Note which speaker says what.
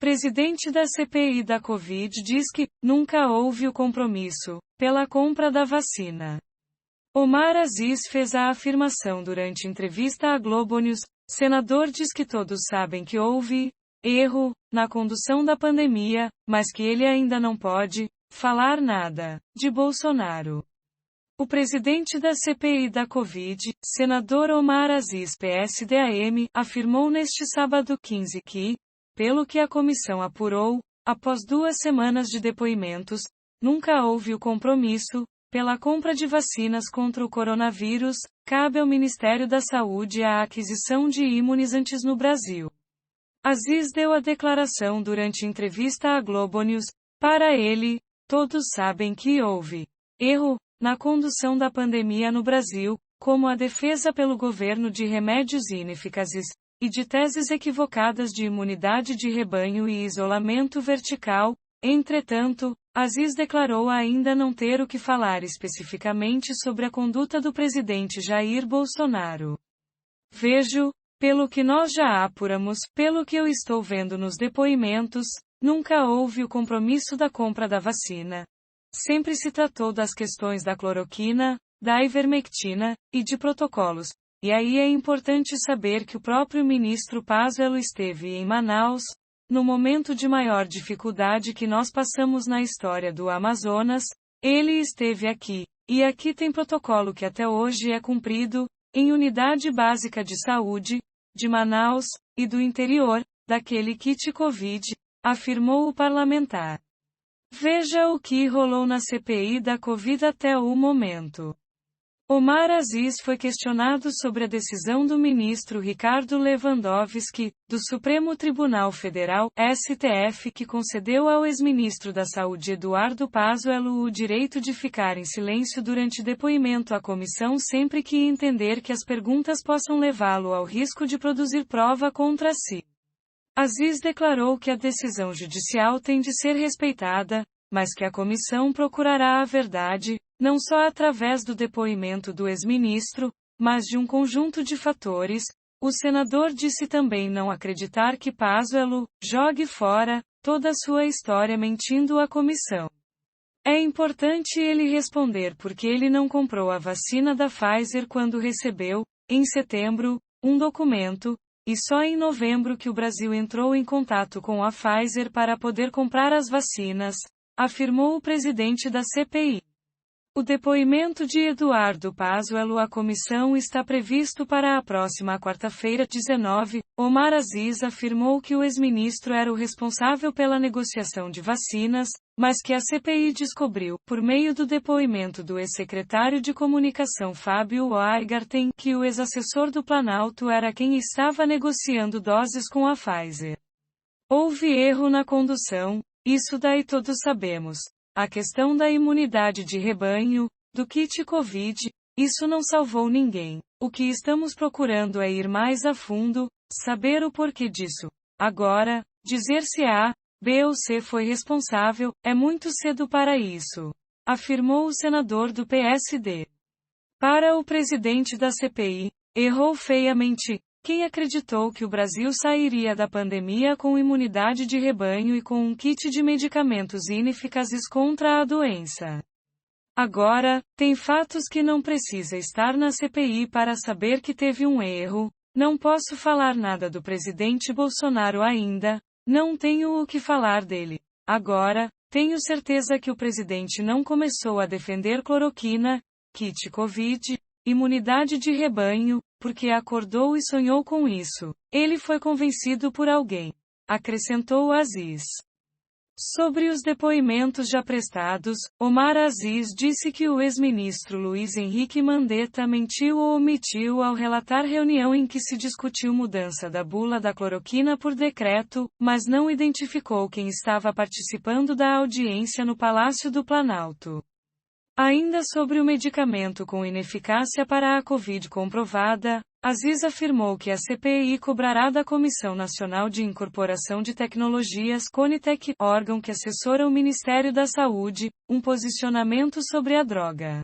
Speaker 1: Presidente da CPI da Covid diz que nunca houve o compromisso pela compra da vacina. Omar Aziz fez a afirmação durante entrevista à Globo News. Senador diz que todos sabem que houve erro na condução da pandemia, mas que ele ainda não pode falar nada de Bolsonaro. O presidente da CPI da Covid, senador Omar Aziz PSDAM, afirmou neste sábado 15 que, pelo que a comissão apurou, após 2 semanas de depoimentos, nunca houve o compromisso pela compra de vacinas contra o coronavírus. Cabe ao Ministério da Saúde a aquisição de imunizantes no Brasil. Aziz deu a declaração durante entrevista à Globo News. Para ele, todos sabem que houve erro na condução da pandemia no Brasil, como a defesa pelo governo de remédios ineficazes e de teses equivocadas de imunidade de rebanho e isolamento vertical. Entretanto, Aziz declarou ainda não ter o que falar especificamente sobre a conduta do presidente Jair Bolsonaro. Vejo, pelo que nós já apuramos, pelo que eu estou vendo nos depoimentos, nunca houve o compromisso da compra da vacina. Sempre se tratou das questões da cloroquina, da ivermectina, e de protocolos. E aí é importante saber que o próprio ministro Pazuello esteve em Manaus, no momento de maior dificuldade que nós passamos na história do Amazonas. Ele esteve aqui. E aqui tem protocolo que até hoje é cumprido, em unidade básica de saúde, de Manaus, e do interior, daquele kit Covid, afirmou o parlamentar. Veja o que rolou na CPI da Covid até o momento. Omar Aziz foi questionado sobre a decisão do ministro Ricardo Lewandowski, do Supremo Tribunal Federal, STF, que concedeu ao ex-ministro da Saúde Eduardo Pazuello o direito de ficar em silêncio durante depoimento à comissão sempre que entender que as perguntas possam levá-lo ao risco de produzir prova contra si. Aziz declarou que a decisão judicial tem de ser respeitada, mas que a comissão procurará a verdade, não só através do depoimento do ex-ministro, mas de um conjunto de fatores. O senador disse também não acreditar que Pazuello jogue fora toda a sua história mentindo à comissão. É importante ele responder porque ele não comprou a vacina da Pfizer quando recebeu, em setembro, um documento, e só em novembro que o Brasil entrou em contato com a Pfizer para poder comprar as vacinas, afirmou o presidente da CPI. O depoimento de Eduardo Pazuello à comissão está previsto para a próxima quarta-feira, 19. Omar Aziz afirmou que o ex-ministro era o responsável pela negociação de vacinas, mas que a CPI descobriu, por meio do depoimento do ex-secretário de Comunicação Fábio Weingarten, que o ex-assessor do Planalto era quem estava negociando doses com a Pfizer. Houve erro na condução, isso daí todos sabemos. A questão da imunidade de rebanho, do kit Covid, isso não salvou ninguém. O que estamos procurando é ir mais a fundo, saber o porquê disso. Agora, dizer se A, B ou C foi responsável, é muito cedo para isso, afirmou o senador do PSD. Para o presidente da CPI, errou feiamente. Quem acreditou que o Brasil sairia da pandemia com imunidade de rebanho e com um kit de medicamentos ineficazes contra a doença? Agora, tem fatos que não precisa estar na CPI para saber que teve um erro. Não posso falar nada do presidente Bolsonaro ainda, não tenho o que falar dele. Agora, tenho certeza que o presidente não começou a defender cloroquina, kit Covid, imunidade de rebanho, porque acordou e sonhou com isso. Ele foi convencido por alguém, acrescentou Aziz. Sobre os depoimentos já prestados, Omar Aziz disse que o ex-ministro Luiz Henrique Mandetta mentiu ou omitiu ao relatar reunião em que se discutiu mudança da bula da cloroquina por decreto, mas não identificou quem estava participando da audiência no Palácio do Planalto. Ainda sobre o medicamento com ineficácia para a Covid comprovada, Aziz afirmou que a CPI cobrará da Comissão Nacional de Incorporação de Tecnologias CONITEC, órgão que assessora o Ministério da Saúde, um posicionamento sobre a droga.